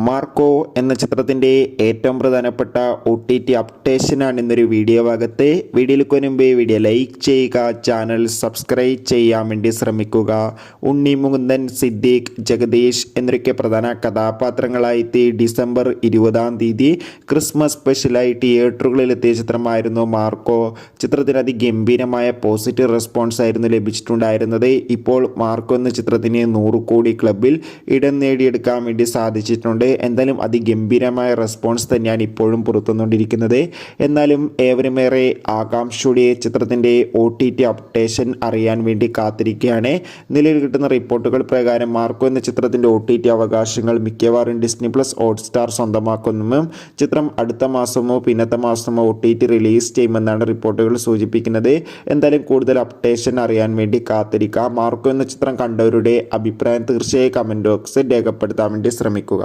Marco എന്ന ചിത്രത്തിൻ്റെ ഏറ്റവും പ്രധാനപ്പെട്ട OTT അപ്ഡേഷനാണ് ഇന്നൊരു വീഡിയോ ഭാഗത്ത്. വീഡിയോയിലേക്ക് മുൻപേ വീഡിയോ ലൈക്ക് ചെയ്യുക, ചാനൽ സബ്സ്ക്രൈബ് ചെയ്യാൻ വേണ്ടി ശ്രമിക്കുക. ഉണ്ണി മുകുന്ദൻ, സിദ്ദീഖ്, ജഗദീഷ് എന്നൊക്കെ പ്രധാന കഥാപാത്രങ്ങളായിട്ട് ഡിസംബർ 20 ക്രിസ്മസ് സ്പെഷ്യലായി തിയേറ്ററുകളിലെത്തിയ ചിത്രമായിരുന്നു മാർക്കോ. ചിത്രത്തിന് അതിഗംഭീരമായ പോസിറ്റീവ് റെസ്പോൺസ് ആയിരുന്നു ലഭിച്ചിട്ടുണ്ടായിരുന്നത്. ഇപ്പോൾ മാർക്കോ എന്ന ചിത്രത്തിന് 100 കോടി ക്ലബിൽ ഇടം നേടിയെടുക്കാൻ വേണ്ടി സാധിച്ചിട്ടുണ്ട്. എന്തായാലും അതിഗംഭീരമായ റെസ്പോൺസ് തന്നെയാണ് ഇപ്പോഴും പുറത്തുവന്നുകൊണ്ടിരിക്കുന്നത്. എന്നാലും ഏവരുമേറെ ആകാംക്ഷയോടെ ചിത്രത്തിൻ്റെ OTT അപ്ഡേഷൻ അറിയാൻ വേണ്ടി കാത്തിരിക്കുകയാണ്. നിലവിൽ കിട്ടുന്ന റിപ്പോർട്ടുകൾ പ്രകാരം മാർക്കോ എന്ന ചിത്രത്തിൻ്റെ OTT അവകാശങ്ങൾ മിക്കവാറും ഡിസ്നി പ്ലസ് ഹോട്ട്സ്റ്റാർ സ്വന്തമാക്കുമെന്നും ചിത്രം അടുത്ത മാസമോ പിന്നത്തെ മാസമോ OTT റിലീസ് ചെയ്യുമെന്നാണ് റിപ്പോർട്ടുകൾ സൂചിപ്പിക്കുന്നത്. എന്തായാലും കൂടുതൽ അപ്ഡേഷൻ അറിയാൻ വേണ്ടി കാത്തിരിക്കാം. മാർക്കോ എന്ന ചിത്രം കണ്ടവരുടെ അഭിപ്രായം തീർച്ചയായും കമൻറ്റ് ബോക്സിൽ രേഖപ്പെടുത്താൻ വേണ്ടി ശ്രമിക്കുക.